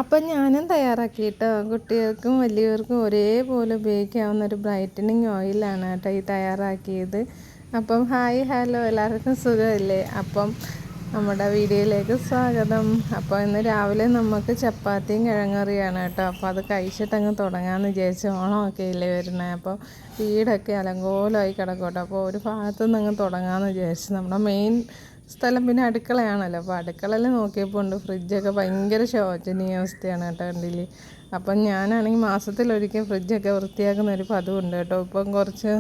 അപ്പം ഞാനും തയ്യാറാക്കിയിട്ട് കുട്ടികൾക്കും വലിയവർക്കും ഒരേപോലെ ഉപയോഗിക്കാവുന്ന ഒരു ബ്രൈറ്റനിങ് ഓയിലാണ് കേട്ടോ ഈ തയ്യാറാക്കിയത്. അപ്പം ഹായ് ഹലോ, എല്ലാവർക്കും സുഖമല്ലേ? അപ്പം നമ്മുടെ വീഡിയോയിലേക്ക് സ്വാഗതം. അപ്പോൾ ഇന്ന് രാവിലെ നമുക്ക് ചപ്പാത്തിയും കിഴങ്ങറിയാണ് കേട്ടോ. അപ്പോൾ അത് കഴിച്ചിട്ടങ്ങ് തുടങ്ങാമെന്ന് വിചാരിച്ചു. ഓണമൊക്കെ ഇല്ലേ വരുന്നത്. അപ്പോൾ വീടൊക്കെ അലങ്കോലമായി കിടക്കും കേട്ടോ. അപ്പോൾ ഒരു ഭാഗത്തുനിന്ന് അങ്ങ് തുടങ്ങാമെന്ന് വിചാരിച്ചു. നമ്മുടെ മെയിൻ സ്ഥലം പിന്നെ അടുക്കളയാണല്ലോ. അപ്പോൾ അടുക്കളയിൽ നോക്കിയപ്പോൾ ഉണ്ട് ഫ്രിഡ്ജൊക്കെ ഭയങ്കര ശോചനീയ അവസ്ഥയാണ് കേട്ടോ കണ്ടില്ലേ. അപ്പം ഞാനാണെങ്കിൽ മാസത്തിലൊരിക്കൽ ഫ്രിഡ്ജൊക്കെ വൃത്തിയാക്കുന്ന ഒരു പതിവുണ്ട് കേട്ടോ. ഇപ്പം കുറച്ച്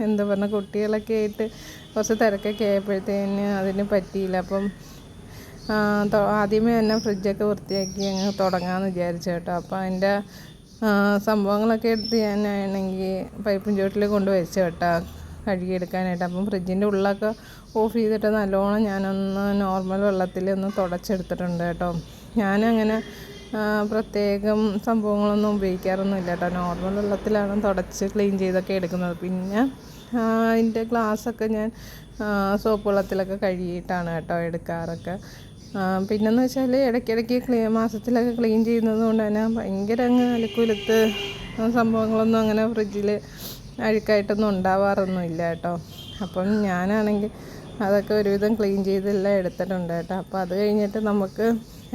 എന്താ പറഞ്ഞാൽ കുട്ടികളൊക്കെ ആയിട്ട് കുറച്ച് തിരക്കൊക്കെ ആയപ്പോഴത്തേന് അതിന് പറ്റിയില്ല. അപ്പം ആദ്യമേ തന്നെ ഫ്രിഡ്ജൊക്കെ വൃത്തിയാക്കി അങ്ങ് തുടങ്ങാമെന്ന് വിചാരിച്ചു കേട്ടോ. അപ്പോൾ അതിൻ്റെ സംഭവങ്ങളൊക്കെ എടുത്ത് ഞാനാണെങ്കിൽ പൈപ്പും ചോട്ടിൽ കൊണ്ട് വെച്ചു കേട്ടോ കഴുകിയെടുക്കാനായിട്ട്. അപ്പം ഫ്രിഡ്ജിൻ്റെ ഉള്ളൊക്കെ ഓഫ് ചെയ്തിട്ട് നല്ലോണം ഞാനൊന്ന് നോർമൽ വെള്ളത്തിൽ ഒന്ന് തുടച്ചെടുത്തിട്ടുണ്ട് കേട്ടോ. ഞാനങ്ങനെ പ്രത്യേകം സംഭവങ്ങളൊന്നും ഉപയോഗിക്കാറൊന്നുമില്ല കേട്ടോ. നോർമൽ വെള്ളത്തിലാണ് തുടച്ച് ക്ലീൻ ചെയ്തൊക്കെ എടുക്കുന്നത്. പിന്നെ അതിൻ്റെ ഗ്ലാസ്സൊക്കെ ഞാൻ സോപ്പ് വെള്ളത്തിലൊക്കെ കഴുകിയിട്ടാണ് കേട്ടോ എടുക്കാറൊക്കെ. പിന്നെന്ന് വെച്ചാൽ ഇടയ്ക്കിടയ്ക്ക് മാസത്തിലൊക്കെ ക്ലീൻ ചെയ്യുന്നത് കൊണ്ട് തന്നെ ഭയങ്കര അങ്ങ് അലക്കുലത്ത് സംഭവങ്ങളൊന്നും അങ്ങനെ ഫ്രിഡ്ജിൽ അഴുക്കായിട്ടൊന്നും ഉണ്ടാവാറൊന്നുമില്ല കേട്ടോ. അപ്പം ഞാനാണെങ്കിൽ അതൊക്കെ ഒരുവിധം ക്ലീൻ ചെയ്തെല്ലാം എടുത്തിട്ടുണ്ട് കേട്ടോ. അപ്പോൾ അത് കഴിഞ്ഞിട്ട് നമുക്ക്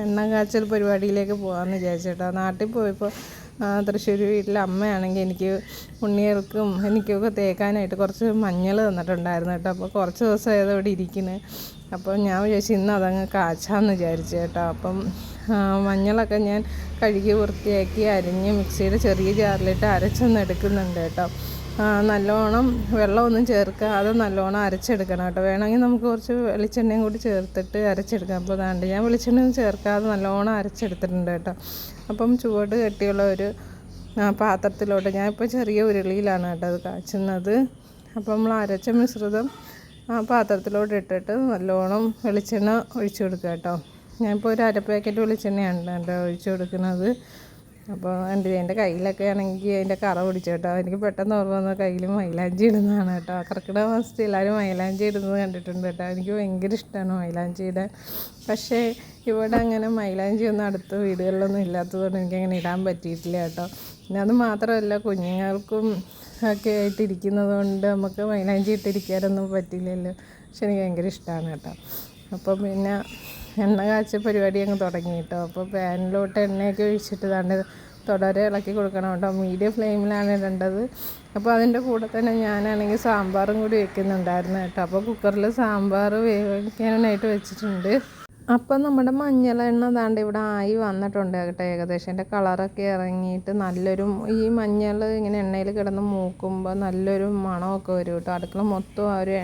എണ്ണ കാച്ചൽ പരിപാടിയിലേക്ക് പോകാമെന്ന് വിചാരിച്ചു കേട്ടോ. നാട്ടിൽ പോയപ്പോൾ തൃശ്ശൂർ വീട്ടിലെ അമ്മയാണെങ്കിൽ എനിക്ക് ഉണ്ണികൾക്കും എനിക്കൊക്കെ തേക്കാനായിട്ട് കുറച്ച് മഞ്ഞൾ തന്നിട്ടുണ്ടായിരുന്നു കേട്ടോ. അപ്പോൾ കുറച്ച് ദിവസമായത് ഇവിടെ ഇരിക്കുന്നത്. അപ്പോൾ ഞാൻ വിചാരിച്ചു ഇന്ന് അതങ്ങ് കാച്ചാമെന്ന് വിചാരിച്ചു കേട്ടോ. അപ്പം മഞ്ഞളൊക്കെ ഞാൻ കഴുകി വൃത്തിയാക്കി അരിഞ്ഞ് മിക്സിയുടെ ചെറിയ ജാറിലിട്ട് അരച്ചൊന്ന് എടുക്കുന്നുണ്ട് കേട്ടോ. നല്ലോണം വെള്ളമൊന്നും ചേർക്കാതെ നല്ലോണം അരച്ചെടുക്കണം കേട്ടോ. വേണമെങ്കിൽ നമുക്ക് കുറച്ച് വെളിച്ചെണ്ണയും കൂടി ചേർത്തിട്ട് അരച്ചെടുക്കാം. അപ്പോൾ അതാണ്ട് ഞാൻ വെളിച്ചെണ്ണയും ചേർക്കാതെ നല്ലോണം അരച്ചെടുത്തിട്ടുണ്ട് കേട്ടോ. അപ്പം ചുവട് കെട്ടിയുള്ള ഒരു പാത്രത്തിലോട്ട് ഞാനിപ്പോൾ ചെറിയ ഉരുളിയിലാണ് കേട്ടോ അത് കാച്ചുന്നത്. അപ്പോൾ നമ്മൾ അരച്ച മിശ്രിതം പാത്രത്തിലോട്ട് ഇട്ടിട്ട് നല്ലോണം വെളിച്ചെണ്ണ ഒഴിച്ചു കൊടുക്കുക കേട്ടോ. ഞാനിപ്പോൾ ഒരു അര പാക്കറ്റ് വെളിച്ചെണ്ണയാണ് കേട്ടോ ഒഴിച്ചു കൊടുക്കുന്നത്. അപ്പോൾ എൻ്റെ കയ്യിലൊക്കെ ആണെങ്കിൽ അതിൻ്റെ കറ പിടിച്ചു കേട്ടോ. എനിക്ക് പെട്ടെന്ന് ഓർമ്മ വന്ന കയ്യിൽ മൈലാഞ്ചി ഇടുന്നതാണ് കേട്ടോ. കർക്കിടക മാസത്തിൽ എല്ലാവരും മൈലാഞ്ചി ഇടുന്നത് കണ്ടിട്ടുണ്ട് കേട്ടോ. എനിക്ക് ഭയങ്കര ഇഷ്ടമാണ് മൈലാഞ്ചി ഇടാൻ. പക്ഷേ ഇവിടെ അങ്ങനെ മൈലാഞ്ചി ഒന്നും അടുത്ത വീടുകളിലൊന്നും ഇല്ലാത്തതുകൊണ്ട് എനിക്കങ്ങനെ ഇടാൻ പറ്റിയിട്ടില്ല കേട്ടോ. പിന്നെ അത് മാത്രമല്ല കുഞ്ഞുങ്ങൾക്കും ഒക്കെ ആയിട്ടിരിക്കുന്നത് കൊണ്ട് നമുക്ക് മൈലാഞ്ചി ഇട്ടിരിക്കാനൊന്നും പറ്റില്ലല്ലോ. പക്ഷെ എനിക്ക് ഭയങ്കര ഇഷ്ടമാണ് കേട്ടോ. അപ്പോൾ പിന്നെ എണ്ണ കാച്ച പരിപാടി അങ്ങ് തുടങ്ങി കേട്ടോ. അപ്പോൾ പാനിലോട്ട് എണ്ണയൊക്കെ ഒഴിച്ചിട്ട് താണ്ട് തുടരെ ഇളക്കി കൊടുക്കണം കേട്ടോ. മീഡിയം ഫ്ലെയിമിലാണ് ഇടേണ്ടത്. അപ്പോൾ അതിൻ്റെ കൂടെ തന്നെ ഞാനാണെങ്കിൽ സാമ്പാറും കൂടി വെക്കുന്നുണ്ടായിരുന്നു കേട്ടോ. അപ്പോൾ കുക്കറിൽ സാമ്പാർ വേവിക്കാനായിട്ട് വെച്ചിട്ടുണ്ട്. അപ്പം നമ്മുടെ മഞ്ഞൾ എണ്ണ ദാണ്ട് ഇവിടെ ആയി വന്നിട്ടുണ്ട് കേട്ടോ. ഏകദേശം എൻ്റെ കളറൊക്കെ ഇറങ്ങിയിട്ട് നല്ലൊരു ഈ മഞ്ഞൾ ഇങ്ങനെ എണ്ണയിൽ കിടന്ന് മൂക്കുമ്പോൾ നല്ലൊരു മണമൊക്കെ വരും കേട്ടോ. അടുക്കള മൊത്തം ആ ഒരു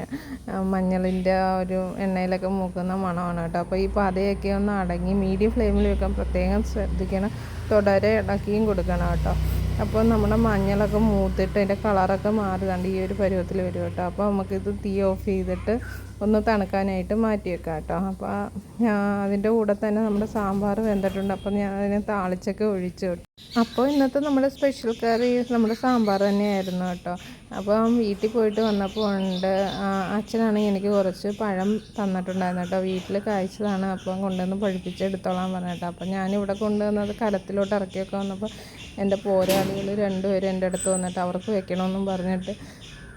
മഞ്ഞളിൻ്റെ ആ ഒരു എണ്ണയിലൊക്കെ മൂക്കുന്ന മണമാണ് കേട്ടോ. അപ്പോൾ ഈ പതയൊക്കെ ഒന്ന് അടങ്ങി മീഡിയം ഫ്ലെയിമിൽ വെക്കാൻ പ്രത്യേകം ശ്രദ്ധിക്കണം. തുടരെ ഇളക്കിയും കൊടുക്കണം കേട്ടോ. അപ്പോൾ നമ്മുടെ മഞ്ഞളൊക്കെ മൂത്തിട്ട് അതിൻ്റെ കളറൊക്കെ മാറിതാണ്ട് ഈ ഒരു പരുവത്തിൽ വരും കേട്ടോ. അപ്പോൾ നമുക്കിത് തീ ഓഫ് ചെയ്തിട്ട് ഒന്ന് തണുക്കാനായിട്ട് മാറ്റി വെക്കാം കേട്ടോ. അപ്പോൾ അതിൻ്റെ കൂടെ തന്നെ നമ്മുടെ സാമ്പാർ വെന്തിട്ടുണ്ട്. അപ്പോൾ ഞാൻ അതിനെ താളിച്ചൊക്കെ ഒഴിച്ചു കേട്ടോ. അപ്പോൾ ഇന്നത്തെ നമ്മുടെ സ്പെഷ്യൽ കറി നമ്മുടെ സാമ്പാർ തന്നെയായിരുന്നു കേട്ടോ. അപ്പം വീട്ടിൽ പോയിട്ട് വന്നപ്പോൾ ഉണ്ട് അച്ഛനാണെങ്കിൽ എനിക്ക് കുറച്ച് പഴം തന്നിട്ടുണ്ടായിരുന്നു കേട്ടോ. വീട്ടിൽ കായ്ച്ചതാണ്. അപ്പം കൊണ്ടുവന്ന് പഴുപ്പിച്ചെടുത്തോളാൻ പറഞ്ഞിട്ടോ. അപ്പം ഞാനിവിടെ കൊണ്ടുവന്നത് കലത്തിലോട്ട് ഇറക്കിയൊക്കെ വന്നപ്പോൾ എൻ്റെ പോരാളികൾ രണ്ടുപേരും എൻ്റെ അടുത്ത് വന്നിട്ട് അവർക്ക് വെക്കണമെന്നും പറഞ്ഞിട്ട്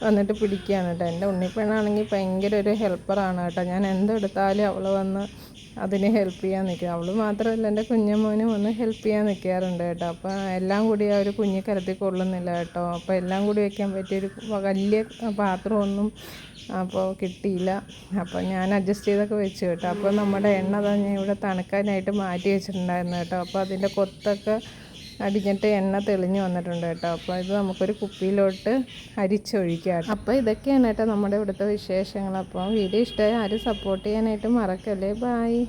വന്നിട്ട് പിടിക്കുകയാണ് കേട്ടോ. എൻ്റെ ഉണ്ണിപ്പെണ്ണാണെങ്കിൽ ഭയങ്കര ഒരു ഹെൽപ്പറാണ് കേട്ടോ. ഞാൻ എന്തെടുത്താലും അവൾ വന്ന് അതിന് ഹെൽപ്പ് ചെയ്യാൻ നിൽക്കും. അവൾ മാത്രമല്ല എൻ്റെ കുഞ്ഞമ്മോനും വന്ന് ഹെൽപ്പ് ചെയ്യാൻ നിൽക്കാറുണ്ട് കേട്ടോ. അപ്പോൾ എല്ലാം കൂടി ആ ഒരു കുഞ്ഞി കലത്തിൽ കൊള്ളുന്നില്ല കേട്ടോ. അപ്പോൾ എല്ലാം കൂടി വയ്ക്കാൻ പറ്റിയൊരു വലിയ പാത്രമൊന്നും അപ്പോൾ കിട്ടിയില്ല. അപ്പോൾ ഞാൻ അഡ്ജസ്റ്റ് ചെയ്തൊക്കെ വെച്ചു കേട്ടോ. അപ്പോൾ നമ്മുടെ എണ്ണ തന്നെ ഇവിടെ തണുക്കാനായിട്ട് മാറ്റി വെച്ചിട്ടുണ്ടായിരുന്നു കേട്ടോ. അപ്പോൾ അതിൻ്റെ കൊത്തൊക്കെ അടിഞ്ഞിട്ട് എണ്ണ തെളിഞ്ഞ് വന്നിട്ടുണ്ട് കേട്ടോ. അപ്പോൾ ഇത് നമുക്കൊരു കുപ്പിയിലോട്ട് അരിച്ചൊഴിക്കാം. അപ്പോൾ ഇതൊക്കെയാണ് കേട്ടോ നമ്മുടെ ഇവിടുത്തെ വിശേഷങ്ങൾ. അപ്പോൾ വീഡിയോ ഇഷ്ടമായി ആരും സപ്പോർട്ട് ചെയ്യാനായിട്ട് മറക്കല്ലേ. ബായ്.